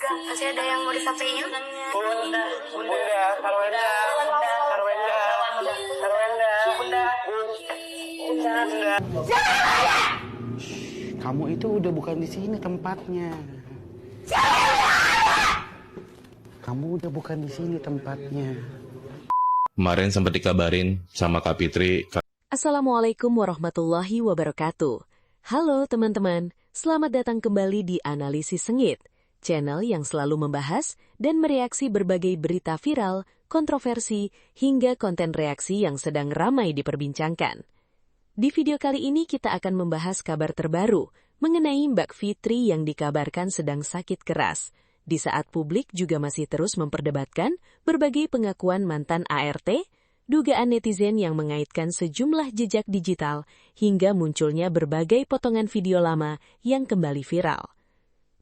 Masih ada yang mau disampaikan? Bunda, Karwenda, Kamu itu udah bukan di sini tempatnya. Kamu udah bukan di sini tempatnya. Kemarin sempat dikabarin sama Kak Fitri. Assalamualaikum warahmatullahi wabarakatuh. Halo teman-teman, selamat datang kembali di Analisis Sengit, channel yang selalu membahas dan mereaksi berbagai berita viral, kontroversi, hingga konten reaksi yang sedang ramai diperbincangkan. Di video kali ini kita akan membahas kabar terbaru mengenai Mbak Fitri yang dikabarkan sedang sakit keras, di saat publik juga masih terus memperdebatkan berbagai pengakuan mantan ART, dugaan netizen yang mengaitkan sejumlah jejak digital, hingga munculnya berbagai potongan video lama yang kembali viral.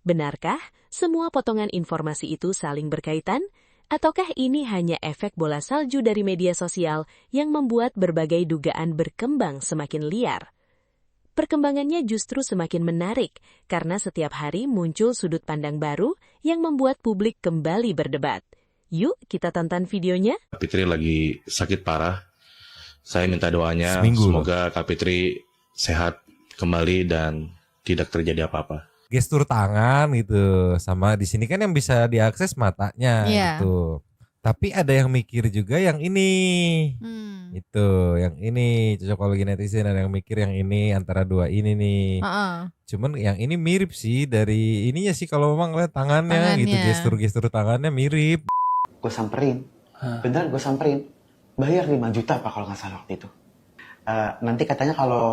Benarkah semua potongan informasi itu saling berkaitan? Ataukah ini hanya efek bola salju dari media sosial yang membuat berbagai dugaan berkembang semakin liar? Perkembangannya justru semakin menarik karena setiap hari muncul sudut pandang baru yang membuat publik kembali berdebat. Yuk kita tonton videonya. Kak Fitri lagi sakit parah. Saya minta doanya semoga Kak Fitri sehat kembali dan tidak terjadi apa-apa. Gestur tangan gitu, sama di sini kan yang bisa diakses matanya gitu. Tapi ada yang mikir juga yang ini, itu, yang ini cocokologi netizen, ada yang mikir yang ini antara dua ini nih. Cuman yang ini mirip sih dari ininya sih kalau memang lihat tangannya gitu, gestur-gestur tangannya mirip. Gue samperin, beneran gue samperin. Bayar 5 juta apa kalau nggak salah waktu itu. Nanti katanya kalau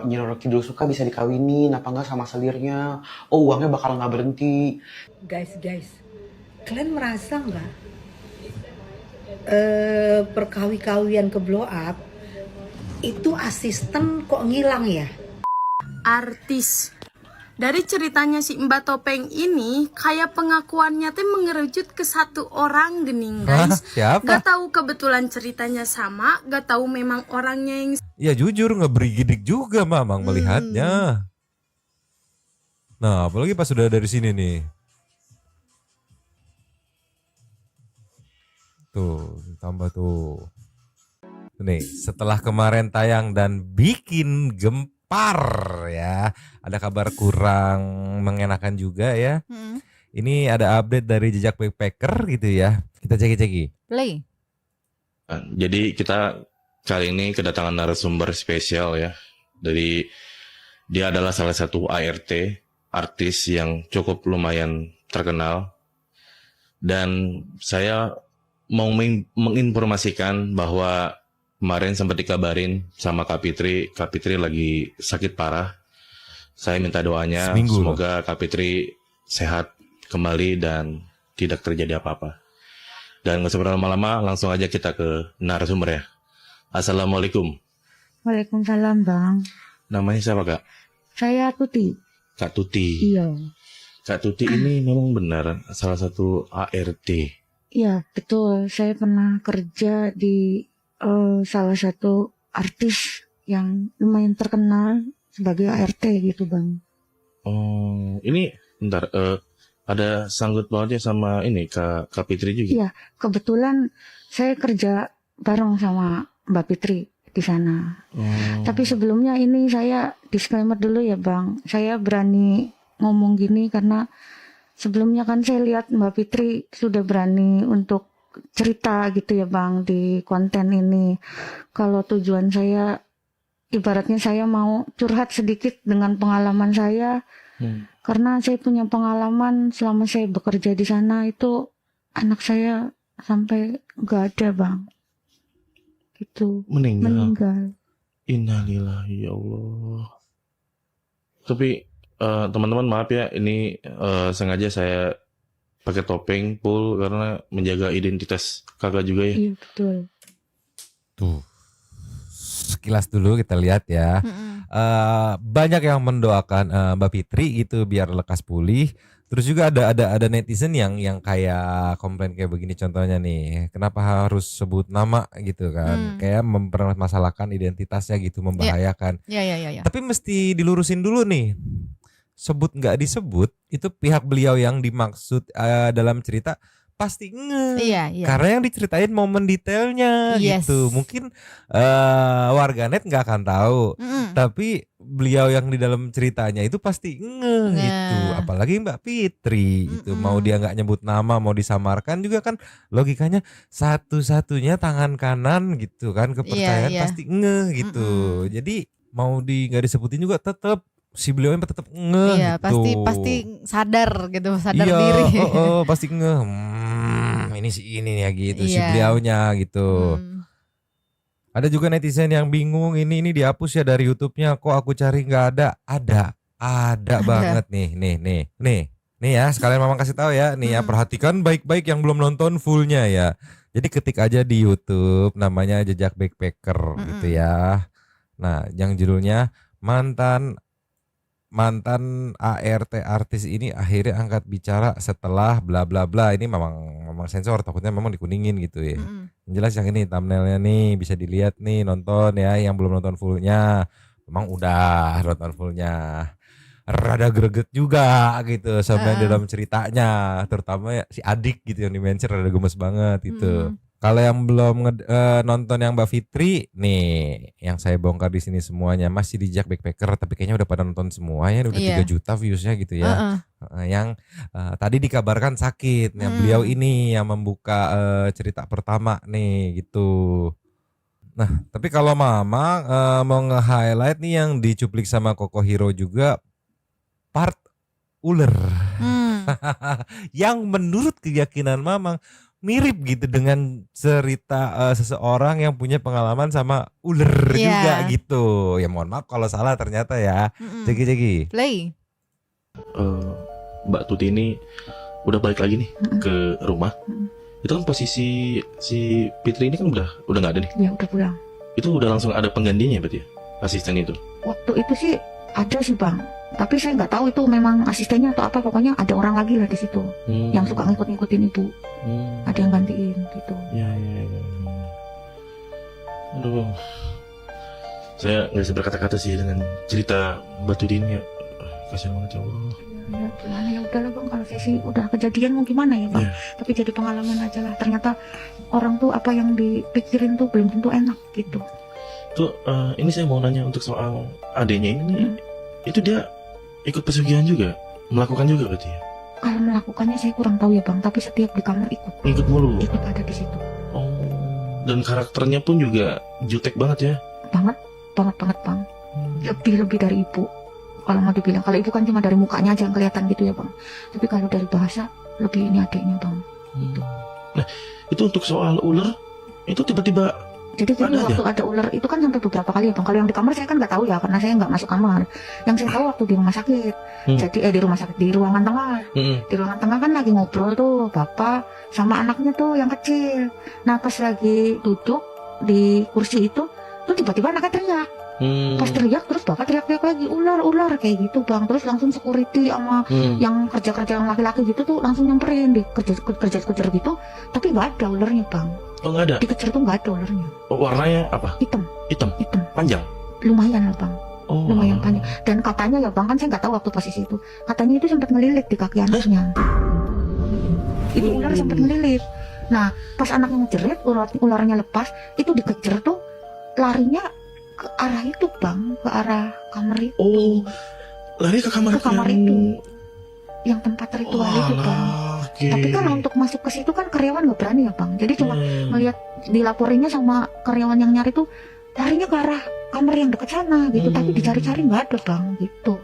Nyi Roro Kidul suka bisa dikawinin apa enggak sama selirnya. Oh, uangnya bakal nggak berhenti. Guys, kalian merasa nggak perkawi-kawian ke blow up itu asisten kok ngilang ya? Artis. Dari ceritanya si Mbak Topeng ini, kayak pengakuannya tuh mengerucut ke satu orang gening guys. Siapa? Gak tahu kebetulan ceritanya sama, gak tahu memang orangnya yang Ya jujur nggak berigidik juga Mamang melihatnya. Nah apalagi pas sudah dari sini nih. Tuh tambah tuh. Nih setelah kemarin tayang dan bikin gempar ya, ada kabar kurang mengenakan juga ya. Ini ada update dari jejak backpacker gitu ya. Kita ceki-ceki. Play. Jadi kita kali ini kedatangan narasumber spesial ya. Dia adalah salah satu ART, artis yang cukup lumayan terkenal. Dan saya mau menginformasikan bahwa kemarin sempat dikabarin sama Kak Fitri lagi sakit parah. Saya minta doanya semoga Kak Fitri sehat kembali dan tidak terjadi apa-apa. Dan gak usah berlama-lama, langsung aja kita ke narasumber ya. Assalamualaikum. Waalaikumsalam bang. Namanya siapa Kak? Saya Tuti. Kak Tuti. Iya. Kak Tuti ini memang benar salah satu ART. Iya betul. Saya pernah kerja di salah satu artis yang lumayan terkenal sebagai ART gitu bang. Oh, ini bentar. Ada sanggut pautnya sama ini Kak Fitri juga? Iya, kebetulan saya kerja bareng sama Mbak Fitri di sana. Tapi sebelumnya ini saya disclaimer dulu ya bang. Saya berani ngomong gini karena sebelumnya kan saya lihat Mbak Fitri sudah berani untuk cerita gitu ya bang di konten ini. Kalau tujuan saya ibaratnya saya mau curhat sedikit dengan pengalaman saya. Karena saya punya pengalaman selama saya bekerja di sana itu anak saya sampai nggak ada bang. Gitu. Meninggal. Innalillahi ya Allah. Tapi teman-teman maaf ya, ini sengaja saya pakai topeng full karena menjaga identitas kakak juga ya. Iya betul. Tuh sekilas dulu kita lihat ya. Banyak yang mendoakan Mbak Fitri itu biar lekas pulih. Terus juga ada netizen yang kayak komplain kayak begini contohnya nih. Kenapa harus sebut nama gitu kan? Kayak mempermasalahkan identitasnya gitu, membahayakan. Ya. Tapi mesti dilurusin dulu nih. sebut nggak disebut itu pihak beliau yang dimaksud dalam cerita pasti Iya. karena yang diceritain momen detailnya Yes. gitu. Mungkin warganet nggak akan tahu, tapi beliau yang di dalam ceritanya itu pasti gitu. Apalagi Mbak Fitri gitu, mau dia nggak nyebut nama, mau disamarkan juga kan logikanya satu-satunya tangan kanan gitu kan, kepercayaan Iya. pasti gitu. Jadi mau nggak disebutin juga tetap si beliau tetap Iya, gitu. pasti sadar gitu, sadar Iya, diri. pasti ini si ini ya gitu, si Iya. beliaunya gitu. Ada juga netizen yang bingung, ini dihapus ya dari YouTube-nya, kok aku cari nggak ada. Ada banget nih ya, sekalian Mama kasih tahu ya, nih ya, perhatikan baik-baik yang belum nonton fullnya ya. Jadi ketik aja di YouTube namanya Jejak Backpacker gitu ya. Nah, yang judulnya mantan ART artis ini akhirnya angkat bicara setelah bla bla bla. Ini memang sensor, takutnya memang dikuningin gitu ya. Yang jelas yang ini thumbnailnya nih bisa dilihat nih, nonton ya yang belum nonton fullnya. Memang udah nonton fullnya, rada greget juga gitu sama yang dalam ceritanya, terutama ya si adik gitu yang di-mention rada gemes banget gitu. Kalau yang belum nonton yang Mbak Fitri nih, yang saya bongkar di sini semuanya masih di Jejak Backpacker, tapi kayaknya udah pada nonton semuanya, udah 3 juta viewsnya gitu ya. Yang tadi dikabarkan sakit, yang beliau ini yang membuka cerita pertama nih gitu. Nah, tapi kalau Mama mau nge-highlight nih yang dicuplik sama Koko Hero juga part ular. Yang menurut keyakinan Mama mirip gitu dengan cerita seseorang yang punya pengalaman sama ular juga gitu. Ya mohon maaf kalau salah ternyata ya. Cegi. Play. Mbak Tuti ini udah balik lagi nih ke rumah. Itu kan posisi si Fitri ini kan udah nggak ada nih. Ya udah pulang. Itu udah langsung ada penggantinya berarti ya, asisten itu. Waktu itu sih ada sih Bang, tapi saya nggak tahu itu memang asistennya atau apa, pokoknya ada orang lagi lah di situ yang suka ngikut-ngikutin ibu. Ada yang gantiin gitu. Ya. Aduh, saya nggak bisa berkata-kata sih dengan cerita Mbak Tuti ini ya. Kasian banget ya Allah. Ya gimana ya udahlah Bang, kalau saya sih udah kejadian mau gimana ya Bang. Tapi jadi pengalaman aja lah. Ternyata orang tuh apa yang dipikirin tuh belum tentu enak gitu. Tuh ini saya mau nanya untuk soal adanya ini nih. Itu dia ikut pesugihan juga, melakukan juga berarti ya? Kalau melakukannya saya kurang tahu ya Bang, tapi setiap di kamar Ikut mulu. ikut ada di situ. Oh, dan karakternya pun juga jutek banget ya? Banget Bang. Lebih dari ibu. Kalau mau dibilang, kalau ibu kan cuma dari mukanya aja yang kelihatan gitu ya Bang. Tapi kalau dari bahasa lebih ini adiknya Bang. Nah, itu untuk soal ular, itu tiba-tiba Jadi waktu ada ular itu kan sampai beberapa kali ya Bang. Kalau yang di kamar saya kan nggak tahu ya, karena saya nggak masuk kamar. Yang saya tahu waktu di rumah sakit. Jadi di rumah sakit, di ruangan tengah. Di ruangan tengah kan lagi ngobrol tuh bapak sama anaknya tuh yang kecil. Nah pas lagi duduk di kursi itu, tuh tiba-tiba anaknya teriak. Pas teriak terus bapak teriak-teriak lagi ular kayak gitu Bang. Terus langsung security sama yang kerja-kerja yang laki-laki gitu tuh langsung nyamperin, dikejar-kejar gitu. Tapi nggak ada ularnya Bang. Oh nggak ada? Dikejar tuh nggak ada ularnya. Oh, warnanya apa? Hitam. Panjang? Lumayan lah Bang. Oh. Lumayan panjang. Dan katanya ya Bang, kan saya nggak tahu waktu posisi itu. Katanya itu sempat ngelilit di kaki anaknya. Ini ular sempat ngelilit. Nah pas anaknya ngejerit, ularnya lepas, itu dikejar tuh larinya ke arah itu Bang, ke arah kamar itu. Oh, lari ke kamar itu. Yang tempat ritual itu Bang. Okay. Tapi kan untuk masuk ke situ kan karyawan nggak berani ya Bang. Jadi cuma ngelihat dilaporinnya sama karyawan yang nyari tuh larinya ke arah kamar yang dekat sana gitu. Tapi dicari-cari nggak ada Bang gitu.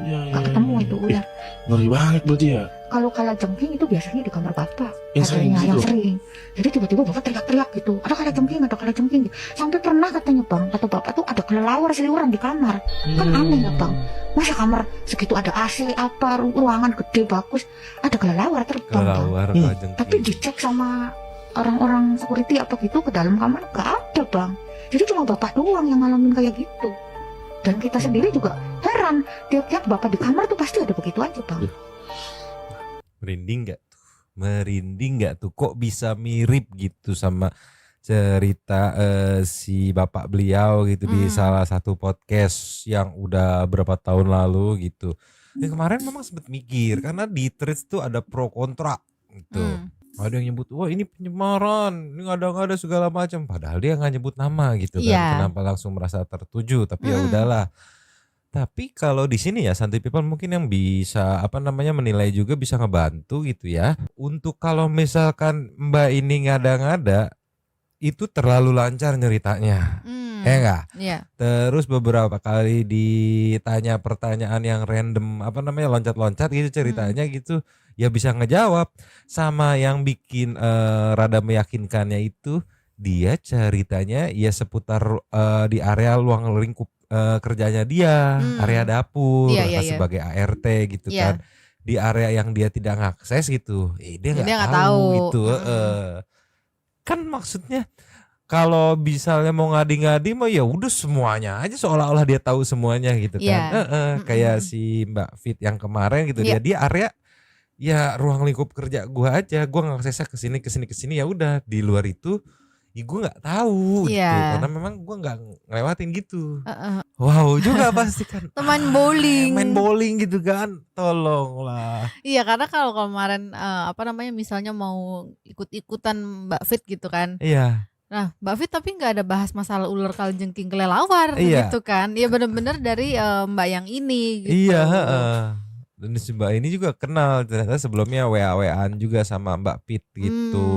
Nggak ketemu itu ular. Ngeri banget berarti ya. Kalau kalajengking itu biasanya di kamar bapak. Yang sering. Jadi tiba-tiba bapak teriak-teriak gitu. Ada kalajengking. Sampai pernah katanya Bang, kata bapak tuh ada kelelawar seliuran di kamar. Kan aneh ya Bang. Masa kamar segitu ada AC apa, ruangan gede bagus, ada kelelawar terbang. Tapi dicek sama orang-orang security apa gitu ke dalam kamar nggak ada Bang. Jadi cuma bapak doang yang ngalamin kayak gitu. Dan kita sendiri juga heran, tiap-tiap bapak di kamar tuh pasti ada begitu aja Bang. Merinding nggak tuh? Kok bisa mirip gitu sama cerita si bapak beliau gitu di salah satu podcast yang udah berapa tahun lalu gitu. Yang kemarin memang sempet mikir karena di threads tuh ada pro kontra gitu. Ada yang nyebut wah ini pencemaran, ini ngada-ngada segala macam. Padahal dia nggak nyebut nama gitu kan. Iya. Kenapa langsung merasa tertuju? Tapi ya udahlah. Tapi kalau di sini ya Santai People mungkin yang bisa menilai juga bisa ngebantu gitu ya. Untuk kalau misalkan Mbak ini ngada-ngada itu terlalu lancar ceritanya. Ya enggak? Iya. Terus beberapa kali ditanya pertanyaan yang random loncat-loncat gitu ceritanya gitu ya bisa ngejawab. Sama yang bikin rada meyakinkannya itu dia ceritanya ya seputar di area luang lingkup kerjanya dia, area dapur, Iya. sebagai ART gitu Iya. kan. Di area yang dia tidak ngakses gitu. Dia Dia nggak nggak tahu tahu. gitu. Kan maksudnya kalau misalnya mau ngadi-ngadi mah ya udah semuanya aja seolah-olah dia tahu semuanya gitu kan. Iya. Kayak si Mbak Fit yang kemarin gitu Iya. dia area ya ruang lingkup kerja gua aja, gua ngaksesnya ke sini ya udah di luar itu ya gua nggak tahu gitu Iya. karena memang gua nggak ngelewatin gitu. Heeh. Wow juga pasti kan. Teman bowling. Main bowling gitu kan, tolonglah. Iya, karena kalau kemarin misalnya mau ikut-ikutan Mbak Fit gitu kan. Iya. Nah, Mbak Fit tapi nggak ada bahas masalah ular kalajengking kelelawar Iya. gitu kan. Iya bener-bener dari Mbak yang ini gitu. Iya, heeh. Dan si Mbak ini juga kenal ternyata sebelumnya WA-WAan juga sama Mbak Pit gitu.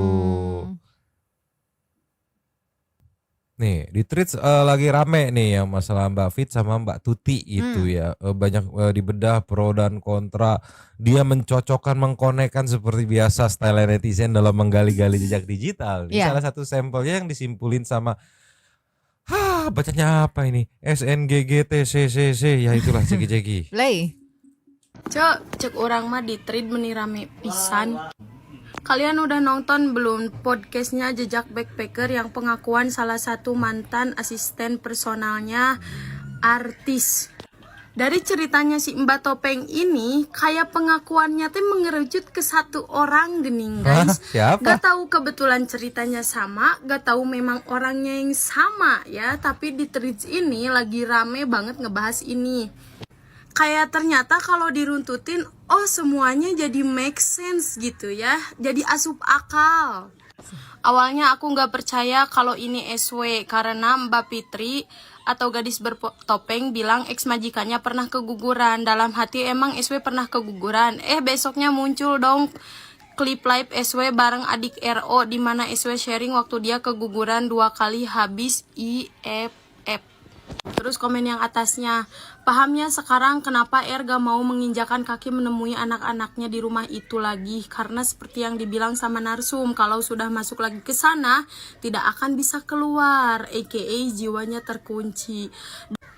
Nih di threads lagi rame nih yang masalah Mbak Fit sama Mbak Tuti gitu ya. Banyak dibedah pro dan kontra. Dia mencocokkan, mengkonekkan seperti biasa style netizen dalam menggali-gali jejak digital. Ini Iya. salah satu sampelnya yang disimpulin sama bacanya apa ini? SNGGTCCC ya itulah ceki-ceki. Play. Cek orang mah di thread meni rame pisan. Kalian udah nonton belum podcastnya Jejak Backpacker yang pengakuan salah satu mantan asisten personalnya artis? Dari ceritanya si Mbak Topeng ini, kayak pengakuannya teh mengerucut ke satu orang gening guys. Siapa? Gak tahu kebetulan ceritanya sama, gak tahu memang orangnya yang sama ya. Tapi di threads ini lagi rame banget ngebahas ini. Kayak ternyata kalau diruntutin, oh semuanya jadi make sense gitu ya. Jadi asup akal. Awalnya aku nggak percaya kalau ini SW karena Mbak Fitri atau gadis bertopeng bilang ex majikannya pernah keguguran. Dalam hati emang SW pernah keguguran. Besoknya muncul dong klip live SW bareng adik RO di mana SW sharing waktu dia keguguran 2 kali habis IFF. Terus komen yang atasnya, pahamnya sekarang kenapa R gak mau menginjakan kaki menemui anak-anaknya di rumah itu lagi. Karena seperti yang dibilang sama Narsum, kalau sudah masuk lagi ke sana, tidak akan bisa keluar, aka jiwanya terkunci.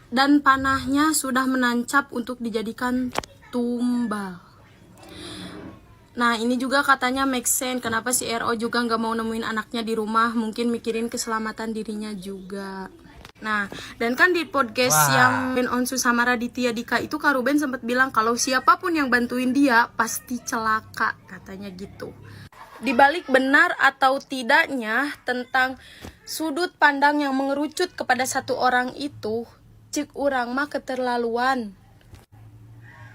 Dan panahnya sudah menancap untuk dijadikan tumbal. Nah ini juga katanya make sense, kenapa si RO juga gak mau nemuin anaknya di rumah, mungkin mikirin keselamatan dirinya juga. Nah, dan kan di podcast yang Ben Onsu sama Raditya Dika itu Kak Ruben sempat bilang kalau siapapun yang bantuin dia pasti celaka, katanya gitu. Di balik benar atau tidaknya tentang sudut pandang yang mengerucut kepada satu orang itu, cek urang mah keterlaluan.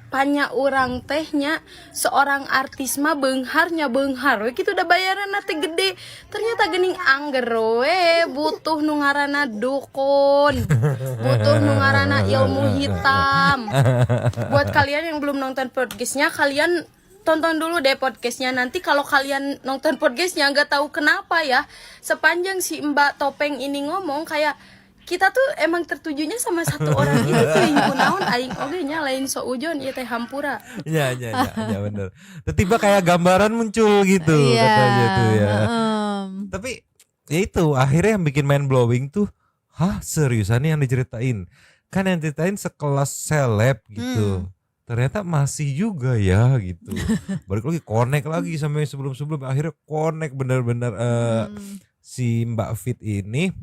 Panya orang tehnya seorang artis mah beungharnya beunghar we kitu udah bayaran teh gede, ternyata geuning angger we butuh nu ngaranna dukun, butuh nu ngaranna ilmu hitam. Buat kalian yang belum nonton podcastnya, kalian tonton dulu deh podcastnya. Nanti kalau kalian nonton podcastnya nggak tahu kenapa ya, sepanjang si Mbak Topeng ini ngomong kayak kita tuh emang tertujunya sama satu orang itu tuh kunaon aing oge nya lain soujon ieu teh hampura. Iya bener. Tiba kayak gambaran muncul gitu katanya tuh ya. Tapi ya itu akhirnya yang bikin mind blowing tuh, seriusan nih yang diceritain? Kan yang ceritain sekelas seleb gitu. Ternyata masih juga ya gitu. Balik lagi connect lagi sampai sebelum-sebelum akhirnya connect bener-bener si Mbak Fit ini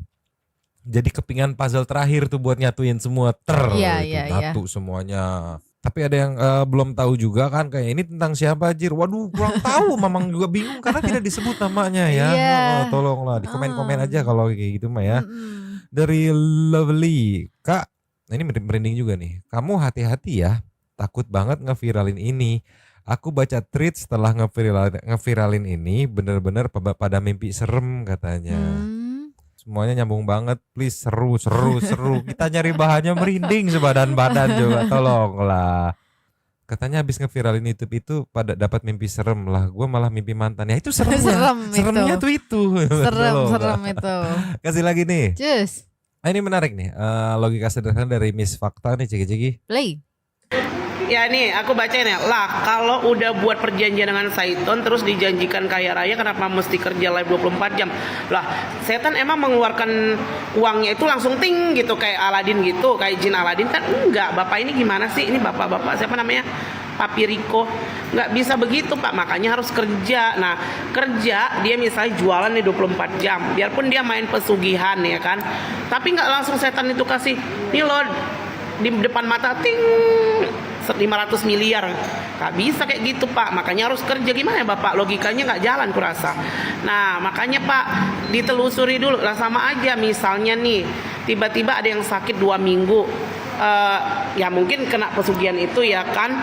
jadi kepingan puzzle terakhir tuh buat nyatuin semua nyatu semuanya. Tapi ada yang belum tahu juga kan kayak ini tentang siapa Jir. Waduh kurang tahu, Mamang juga bingung karena tidak disebut namanya ya. Tolonglah di komen-komen aja kalau kayak gitu mah ya. Dari Lovely, Kak, ini merinding juga nih. Kamu hati-hati ya. takut banget ngeviralin ini. Aku baca tweet setelah ngeviralin ini bener-bener pada mimpi serem katanya. Semuanya nyambung banget, please seru. Kita nyari bahannya merinding sebadan-badan juga, tolonglah. Katanya habis ngeviralin YouTube itu pada dapat mimpi serem lah. Gue malah mimpi mantan. Ya itu seremnya. Seremnya tuh itu. Serem itu. Kasih lagi nih. Cus. Ini menarik nih. Logika sederhana dari Miss Fakta nih, Ciki-Ciki. Play. Ya nih, aku bacain ya. Lah, kalau udah buat perjanjian dengan Saiton terus dijanjikan kaya raya, kenapa mesti kerja live 24 jam? Lah, setan emang mengeluarkan uangnya itu langsung ting gitu kayak Aladin gitu, kayak jin Aladin kan enggak. Bapak ini gimana sih? Ini bapak-bapak siapa namanya? Papi Riko. Nggak bisa begitu, Pak. Makanya harus kerja. Nah, kerja dia misalnya jualan nih 24 jam. Biarpun dia main pesugihan ya kan. Tapi nggak langsung setan itu kasih, nih lo di depan mata ting 500 miliar. Gak bisa kayak gitu, Pak. Makanya harus kerja. Gimana ya, Bapak? Logikanya nggak jalan kurasa. Nah, makanya, Pak, ditelusuri dulu. Lah sama aja misalnya nih, tiba-tiba ada yang sakit 2 minggu. Ya mungkin kena pesugihan itu ya kan.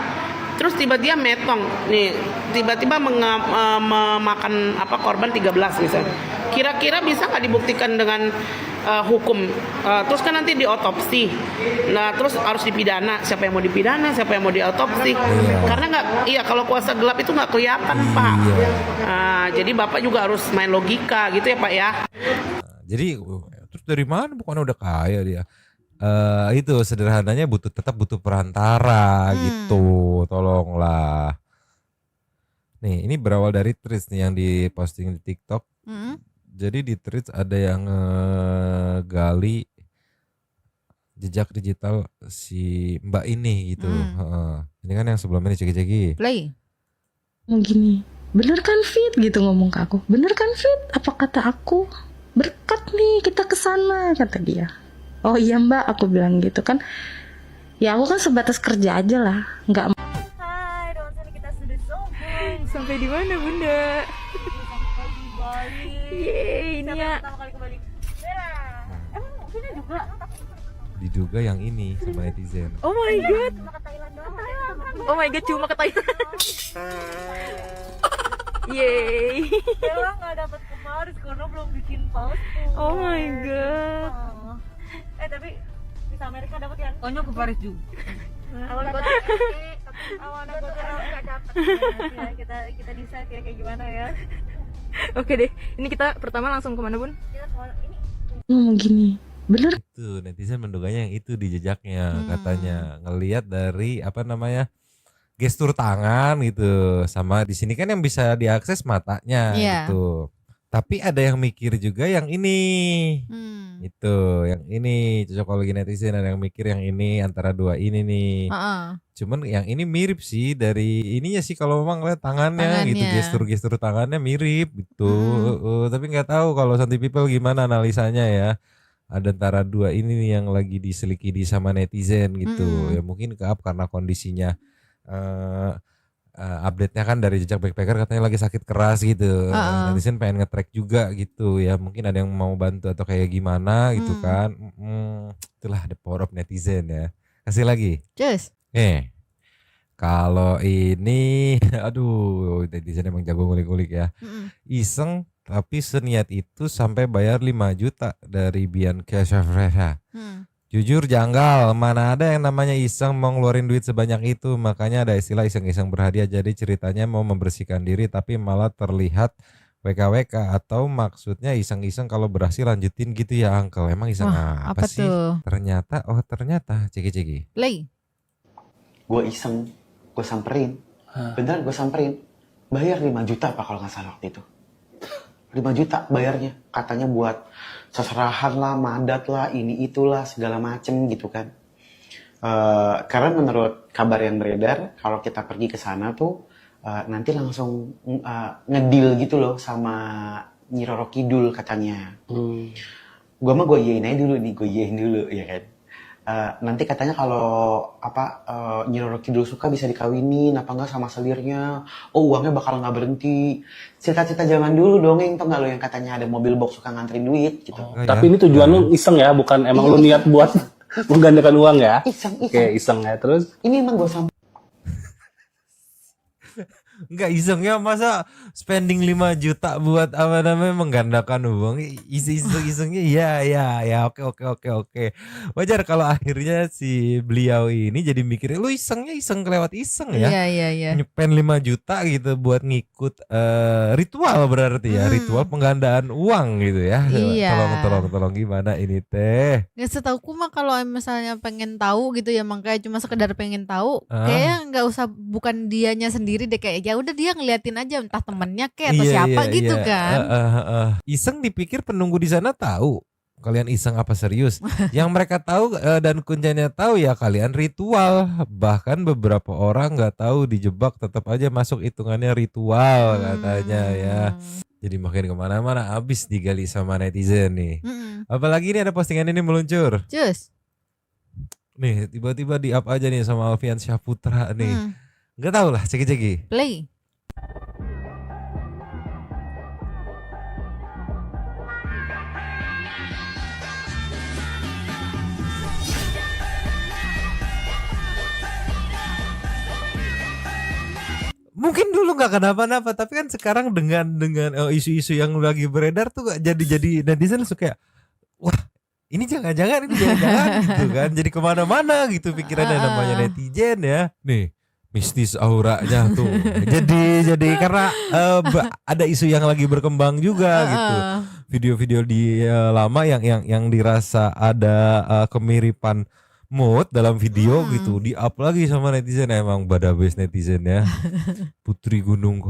Terus tiba-tiba metong nih, tiba-tiba memakan korban 13 misalnya. Kira-kira bisa nggak dibuktikan dengan hukum? Terus kan nanti diotopsi. Nah, terus harus dipidana. Siapa yang mau dipidana? Siapa yang mau diotopsi? Karena nggak, kalau kuasa gelap itu nggak kelihatan, Pak. Jadi Bapak juga harus main logika gitu ya, Pak ya. Jadi terus dari mana? Bukan udah kaya dia. Itu sederhananya tetap butuh perantara gitu, tolonglah. Nih, ini berawal dari tweets nih yang diposting di TikTok. Jadi di tweets ada yang gali jejak digital si Mbak ini gitu. Ini kan yang sebelumnya Ceki-Ceki. Play. Gini, bener kan Fit gitu ngomong ke aku. Bener kan Fit? Apa kata aku? Berkat nih kita kesana, kata dia. Oh iya Mbak, aku bilang gitu kan. Ya aku kan sebatas kerja aja lah, nggak. Hai, dengan kita sudah sampai di mana Bunda? Sampai di Bali. Yeay, ini ya. Pertama kali ke Bali. Emang Vina juga? Diduga yang ini sama netizen. Oh my god. Oh my god, cuma ke Thailand. Yeay. Bella nggak dapat ke Paris karena belum bikin paspor. Oh my god. Tapi bisa Amerika dapat ya? Konyo ke Paris juga. Awal gue nggak dapat. Kita decide kayak gimana ya? Oke deh, ini kita pertama langsung kemana Bun? Ngomong gini, bener. Itu netizen menduganya yang itu di jejaknya katanya ngelihat dari gestur tangan gitu, sama di sini kan yang bisa diakses matanya gitu. Tapi ada yang mikir juga yang ini. Itu, yang ini cocokologi netizen, ada yang mikir yang ini antara dua ini nih. Cuman yang ini mirip sih dari ininya sih, kalau memang lihat tangannya gitu, gestur-gestur tangannya mirip gitu. Tapi nggak tahu kalau Santi People gimana analisanya ya. Ada antara dua ini nih yang lagi diselidiki sama netizen gitu. Ya mungkin karena kondisinya update-nya kan dari jejak backpacker katanya lagi sakit keras gitu. Netizen pengen nge-track juga gitu ya. Mungkin ada yang mau bantu atau kayak gimana gitu kan. Itulah the power of netizen ya. Kasih lagi. Just. Kalau ini aduh, netizen emang jago ngulik-ngulik ya. Iseng tapi seniat itu sampai bayar 5 juta dari Bianca Safresa. Jujur janggal, mana ada yang namanya iseng mau ngeluarin duit sebanyak itu. Makanya ada istilah iseng-iseng berhadiah. Jadi ceritanya mau membersihkan diri tapi malah terlihat WKWK. Atau maksudnya iseng-iseng kalau berhasil lanjutin gitu ya Uncle. Emang iseng apa sih? Tuh? Ternyata Ceki-Ceki. Play. Gue iseng, gue samperin. Beneran gue samperin. Bayar 5 juta Pak kalau nggak salah waktu itu. 5 juta bayarnya. Katanya buat seserahan lah, madat lah, ini itulah segala macem gitu kan. Karena menurut kabar yang beredar, kalau kita pergi ke sana tuh nanti langsung ngedil gitu loh sama Nyi Roro Kidul katanya. Gue mah gue iyain dulu ya kan. Nanti katanya kalau Nyi Roro Kidul suka bisa dikawinin apa enggak sama selirnya. Oh uangnya bakal nggak berhenti. Cerita-cerita zaman dulu dongeng tau nggak lo yang katanya ada mobil box suka nganterin duit gitu. Tapi ini tujuan lu iseng ya, bukan emang lu niat buat menggandakan uang ya? Iseng. Oke, iseng ya. Terus? Ini emang gue Enggak isengnya masa spending 5 juta buat apa namanya menggandakan uang. Iseng-isengnya ya oke. Wajar kalau akhirnya si beliau ini jadi mikirnya lu isengnya iseng kelewat iseng ya. Iya. Nyepen 5 juta gitu buat ngikut ritual berarti ya, ritual penggandaan uang gitu ya. Iya. Tolong gimana ini teh? Nggak setauku mah kalau misalnya pengen tahu gitu ya, makanya cuma sekedar pengen tahu, kayaknya nggak usah, bukan dianya sendiri deh, kayak ya udah dia ngeliatin aja entah temennya kayak atau siapa gitu kan. Iseng dipikir penunggu di sana tahu kalian iseng apa serius. Yang mereka tahu dan kuncinya tahu ya kalian ritual. Bahkan beberapa orang nggak tahu dijebak tetap aja masuk hitungannya ritual katanya ya. Jadi makin kemana-mana abis digali sama netizen nih. Apalagi ini ada postingan ini meluncur. Cus. Nih tiba-tiba di up aja nih sama Alfian Syahputra nih. Nggak tahu lah, ceki-ceki. Play. Mungkin dulu nggak kenapa-napa, tapi kan sekarang dengan isu-isu yang lagi beredar tuh jadi netizen langsung kayak, wah ini jangan-jangan gitu kan, jadi kemana-mana gitu pikirannya namanya netizen ya. Nih mistis auranya tuh. jadi karena ada isu yang lagi berkembang juga gitu. Video-video di lama yang dirasa ada kemiripan mood dalam video gitu di-up lagi sama netizen. Emang badabes netizen ya. Putri Gunung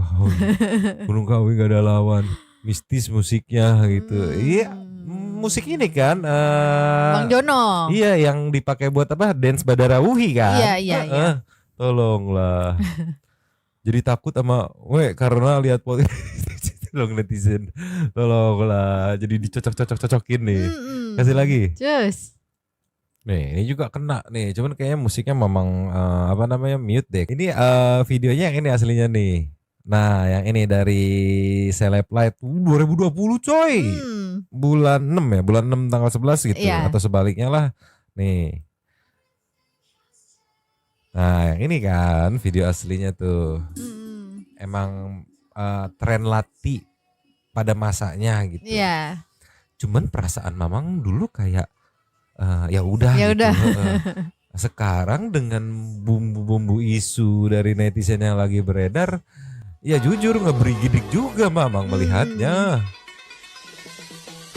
Kawi gak ada lawan. Mistis musiknya gitu. Iya, musik ini kan Bang Jono. Iya, yang dipakai buat apa? Dance Badarawuhi kan. Iya. Tolonglah. Jadi takut sama karena lihat tolong netizen. Tolonglah. Jadi dicocok-cocokin nih. Kasih lagi. Cus. Nih, ini juga kena nih. Cuman kayaknya musiknya memang mute deh. Ini videonya yang ini aslinya nih. Nah, yang ini dari Celebrite 2020 coy. Bulan 6 ya, bulan 6 tanggal 11 gitu atau sebaliknya lah. Nih. Nah, yang ini kan video aslinya tuh. Emang tren lati pada masanya gitu. Iya. Cuman perasaan Mamang dulu kayak ya udah gitu. Sekarang dengan bumbu-bumbu isu dari netizen yang lagi beredar, ya jujur ngeberigidik juga Mamang melihatnya.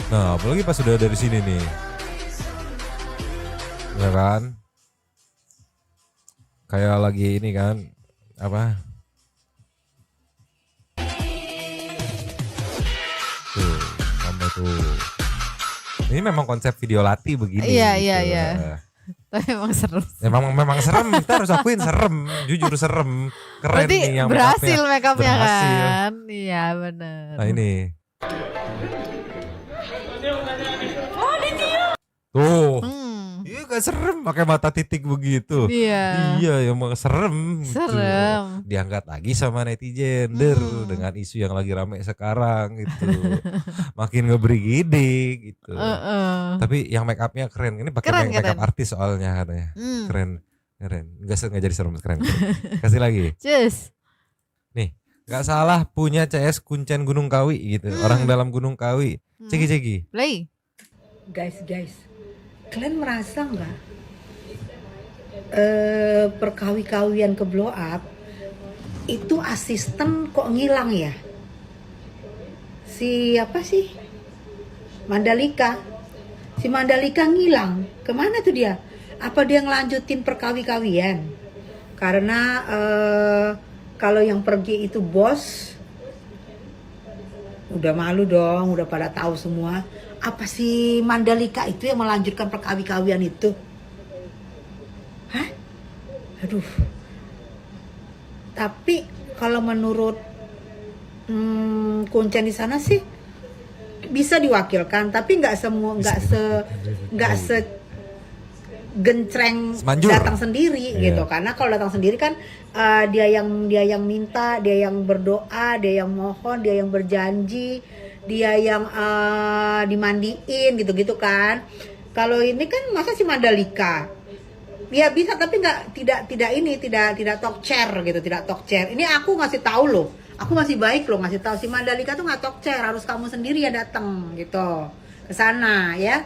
Nah, apalagi pas sudah dari sini nih, ya kan? Kayak lagi ini kan, apa? Tuh, tambah tuh. Ini memang konsep video lati begini. Iya. Tapi emang serem. Memang serem, kita harus akuin serem, jujur serem. Keren berarti nih yang berhasil make upnya berhasil. kan. Iya benar. Nah ini. Tuh. Iya gak serem pakai mata titik begitu. Iya emang serem. Serem. Gitu. Diangkat lagi sama netizen dengan isu yang lagi rame sekarang gitu. Makin ngeberigidik gitu. Tapi yang make upnya keren. Ini pakai make up artis soalnya katanya. Keren. Enggak jadi serem, keren. Kasih lagi. Cus. Nih, gak salah punya CS Kuncen Gunung Kawi gitu. Orang dalam Gunung Kawi. Ceki. Play. Guys, kalian merasa nggak perkawi-kawian ke blow up itu asisten kok ngilang ya? Siapa sih? Mandalika. Si Mandalika ngilang. Kemana tuh dia? Apa dia ngelanjutin perkawi-kawian? Karena kalau yang pergi itu bos, udah malu dong, udah pada tahu semua. Apa si Mandalika itu yang melanjutkan perkawi-kawian itu? Hah? Aduh. Tapi kalau menurut Kuncen di sana sih bisa diwakilkan, tapi nggak se gencreng datang sendiri gitu. Karena kalau datang sendiri kan dia yang minta, dia yang berdoa, dia yang mohon, dia yang berjanji, dia yang dimandiin gitu-gitu kan. Kalau ini kan masa si Mandalika Ya bisa, tapi tidak talk chair gitu, tidak talk chair. Ini aku ngasih tahu loh, aku masih baik loh ngasih tahu, si Mandalika tuh nggak talk chair, harus kamu sendiri ya datang gitu ke sana ya.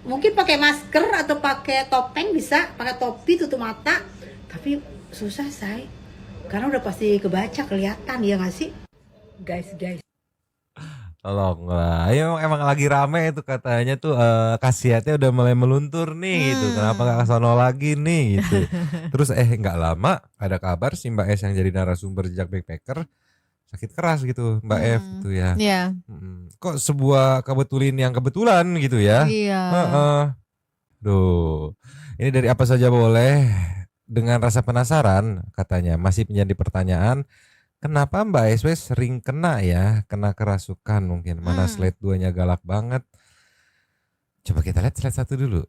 Mungkin pakai masker atau pakai topeng bisa, pakai topi tutup mata, tapi susah say, karena udah pasti kebaca kelihatan ya nggak sih, guys. Tolong lah, emang lagi rame itu katanya tuh khasiatnya udah mulai meluntur nih gitu. Kenapa nggak kesono lagi nih gitu. Terus nggak lama ada kabar si Mbak S yang jadi narasumber Jejak Backpacker sakit keras gitu Mbak F gitu ya. Iya. Kok sebuah kebetulan gitu ya. Iya. Duh, ini dari apa saja boleh. Dengan rasa penasaran katanya masih menjadi pertanyaan. Kenapa Mbak SW sering kena kerasukan mungkin. Mana slide 2-nya galak banget. Coba kita lihat slide 1 dulu.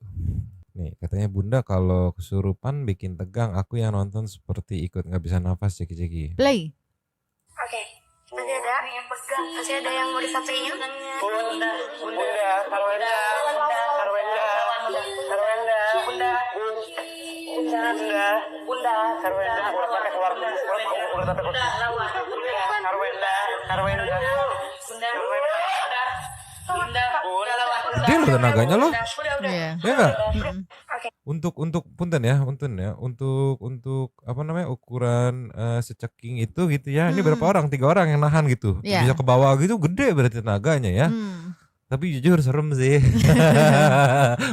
Nih katanya Bunda kalau kesurupan bikin tegang. Aku yang nonton seperti ikut gak bisa nafas ceki-ceki. Play. Oke, masih ada yang mau disampaikan? Bunda, Dia loh tenaganya loh. Iya. Ya enggak? Untuk punten ya, untuk apa namanya ukuran seceking itu gitu ya. Ini berapa orang? 3 orang yang nahan gitu. Iya. Bisa ke bawah gitu, gede berarti tenaganya ya. Tapi jujur serem sih.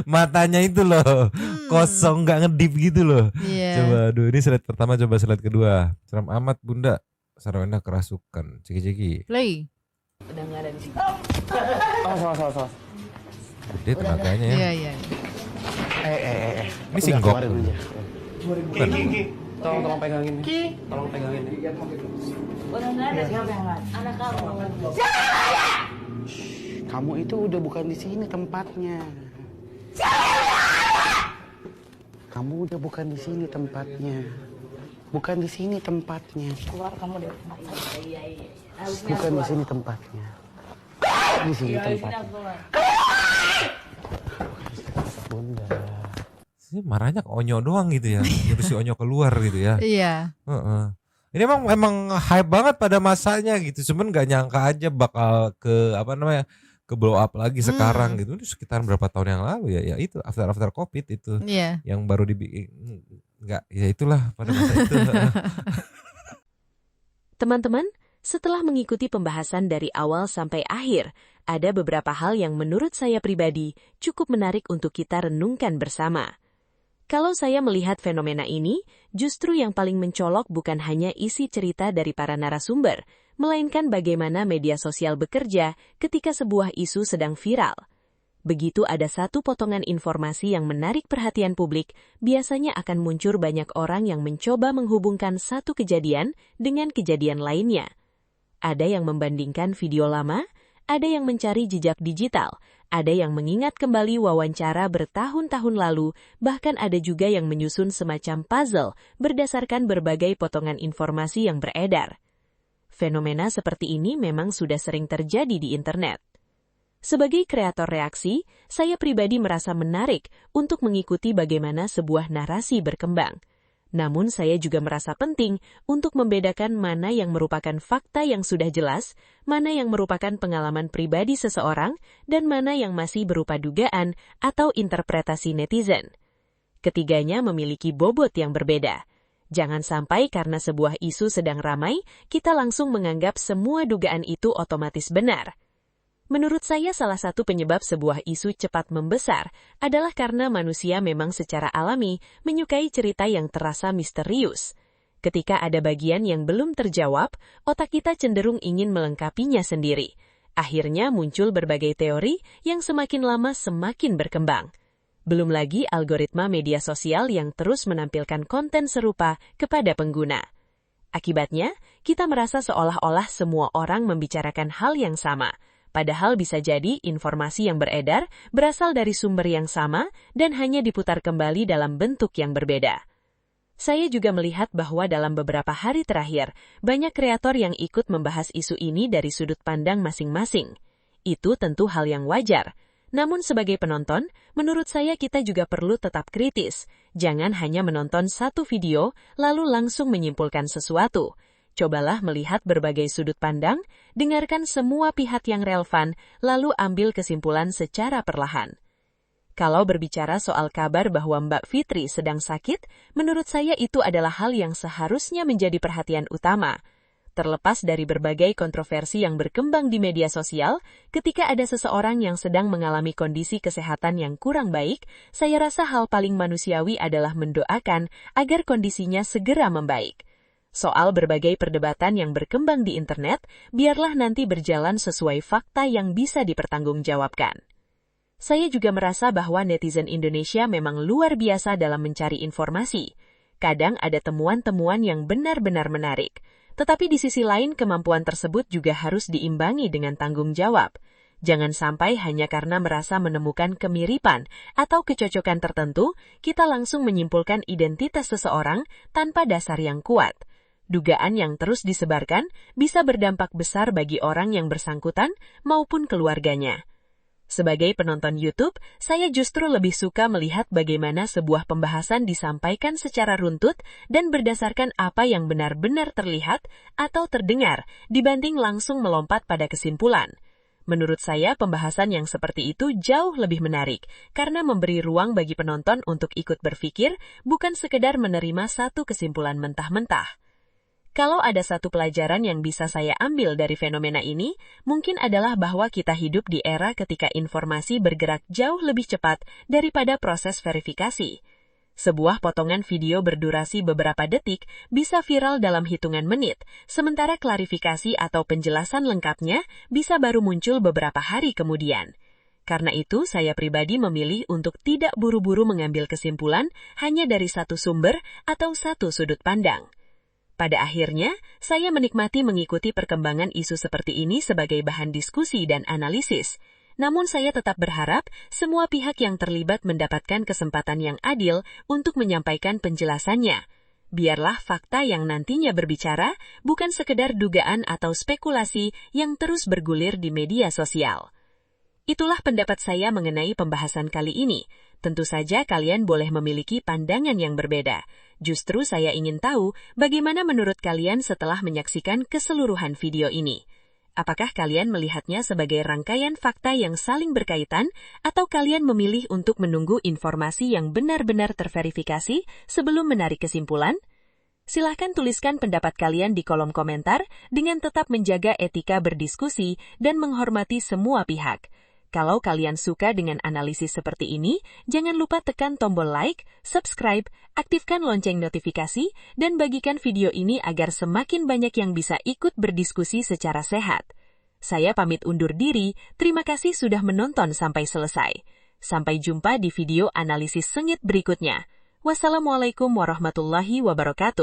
Matanya itu loh kosong, nggak ngedip gitu loh. Iya. Coba aduh, ini slide pertama, coba slide kedua. Serem amat Bunda. Sarwenda kerasukan. Ceki-ceki. Play. Udah nggak ada di sini. Salah. Gede tenaganya ya. Iya. Ini singgok. Bukan. Tolong pegangin. Tolong pegangin. Udah nggak ada, siapa yang nggak ada? Anak kamu. Kamu itu udah bukan di sini tempatnya. Kamu udah bukan di sini tempatnya. Bukan di sini tempatnya. Keluar kamu dari tempat saya. Iya. Bukan di sini tempatnya. Di sini tempatnya. Bunda. Sih marahnya ke Onyo doang gitu ya. Nyuruh si Onyo keluar gitu ya. Iya. Ini emang hype banget pada masanya gitu. Cuman nggak nyangka aja bakal ke ke blow up lagi sekarang gitu. Ini sekitar berapa tahun yang lalu ya itu after COVID itu. Iya. Yang baru dibikin nggak ya itulah pada masa itu. Teman-teman, setelah mengikuti pembahasan dari awal sampai akhir, ada beberapa hal yang menurut saya pribadi cukup menarik untuk kita renungkan bersama. Kalau saya melihat fenomena ini, justru yang paling mencolok bukan hanya isi cerita dari para narasumber, melainkan bagaimana media sosial bekerja ketika sebuah isu sedang viral. Begitu ada satu potongan informasi yang menarik perhatian publik, biasanya akan muncul banyak orang yang mencoba menghubungkan satu kejadian dengan kejadian lainnya. Ada yang membandingkan video lama, ada yang mencari jejak digital, ada yang mengingat kembali wawancara bertahun-tahun lalu, bahkan ada juga yang menyusun semacam puzzle berdasarkan berbagai potongan informasi yang beredar. Fenomena seperti ini memang sudah sering terjadi di internet. Sebagai kreator reaksi, saya pribadi merasa menarik untuk mengikuti bagaimana sebuah narasi berkembang. Namun saya juga merasa penting untuk membedakan mana yang merupakan fakta yang sudah jelas, mana yang merupakan pengalaman pribadi seseorang, dan mana yang masih berupa dugaan atau interpretasi netizen. Ketiganya memiliki bobot yang berbeda. Jangan sampai karena sebuah isu sedang ramai, kita langsung menganggap semua dugaan itu otomatis benar. Menurut saya salah satu penyebab sebuah isu cepat membesar adalah karena manusia memang secara alami menyukai cerita yang terasa misterius. Ketika ada bagian yang belum terjawab, otak kita cenderung ingin melengkapinya sendiri. Akhirnya muncul berbagai teori yang semakin lama semakin berkembang. Belum lagi algoritma media sosial yang terus menampilkan konten serupa kepada pengguna. Akibatnya, kita merasa seolah-olah semua orang membicarakan hal yang sama. Padahal bisa jadi informasi yang beredar berasal dari sumber yang sama dan hanya diputar kembali dalam bentuk yang berbeda. Saya juga melihat bahwa dalam beberapa hari terakhir, banyak kreator yang ikut membahas isu ini dari sudut pandang masing-masing. Itu tentu hal yang wajar. Namun sebagai penonton, menurut saya kita juga perlu tetap kritis. Jangan hanya menonton satu video, lalu langsung menyimpulkan sesuatu. Cobalah melihat berbagai sudut pandang, dengarkan semua pihak yang relevan, lalu ambil kesimpulan secara perlahan. Kalau berbicara soal kabar bahwa Mbak Fitri sedang sakit, menurut saya itu adalah hal yang seharusnya menjadi perhatian utama. Terlepas dari berbagai kontroversi yang berkembang di media sosial, ketika ada seseorang yang sedang mengalami kondisi kesehatan yang kurang baik, saya rasa hal paling manusiawi adalah mendoakan agar kondisinya segera membaik. Soal berbagai perdebatan yang berkembang di internet, biarlah nanti berjalan sesuai fakta yang bisa dipertanggungjawabkan. Saya juga merasa bahwa netizen Indonesia memang luar biasa dalam mencari informasi. Kadang ada temuan-temuan yang benar-benar menarik. Tetapi di sisi lain kemampuan tersebut juga harus diimbangi dengan tanggung jawab. Jangan sampai hanya karena merasa menemukan kemiripan atau kecocokan tertentu, kita langsung menyimpulkan identitas seseorang tanpa dasar yang kuat. Dugaan yang terus disebarkan bisa berdampak besar bagi orang yang bersangkutan maupun keluarganya. Sebagai penonton YouTube, saya justru lebih suka melihat bagaimana sebuah pembahasan disampaikan secara runtut dan berdasarkan apa yang benar-benar terlihat atau terdengar dibanding langsung melompat pada kesimpulan. Menurut saya, pembahasan yang seperti itu jauh lebih menarik karena memberi ruang bagi penonton untuk ikut berpikir, bukan sekedar menerima satu kesimpulan mentah-mentah. Kalau ada satu pelajaran yang bisa saya ambil dari fenomena ini, mungkin adalah bahwa kita hidup di era ketika informasi bergerak jauh lebih cepat daripada proses verifikasi. Sebuah potongan video berdurasi beberapa detik bisa viral dalam hitungan menit, sementara klarifikasi atau penjelasan lengkapnya bisa baru muncul beberapa hari kemudian. Karena itu, saya pribadi memilih untuk tidak buru-buru mengambil kesimpulan hanya dari satu sumber atau satu sudut pandang. Pada akhirnya, saya menikmati mengikuti perkembangan isu seperti ini sebagai bahan diskusi dan analisis. Namun saya tetap berharap semua pihak yang terlibat mendapatkan kesempatan yang adil untuk menyampaikan penjelasannya. Biarlah fakta yang nantinya berbicara, bukan sekedar dugaan atau spekulasi yang terus bergulir di media sosial. Itulah pendapat saya mengenai pembahasan kali ini. Tentu saja kalian boleh memiliki pandangan yang berbeda. Justru saya ingin tahu bagaimana menurut kalian setelah menyaksikan keseluruhan video ini. Apakah kalian melihatnya sebagai rangkaian fakta yang saling berkaitan, atau kalian memilih untuk menunggu informasi yang benar-benar terverifikasi sebelum menarik kesimpulan? Silahkan tuliskan pendapat kalian di kolom komentar dengan tetap menjaga etika berdiskusi dan menghormati semua pihak. Kalau kalian suka dengan analisis seperti ini, jangan lupa tekan tombol like, subscribe, aktifkan lonceng notifikasi, dan bagikan video ini agar semakin banyak yang bisa ikut berdiskusi secara sehat. Saya pamit undur diri, terima kasih sudah menonton sampai selesai. Sampai jumpa di video analisis sengit berikutnya. Wassalamualaikum warahmatullahi wabarakatuh.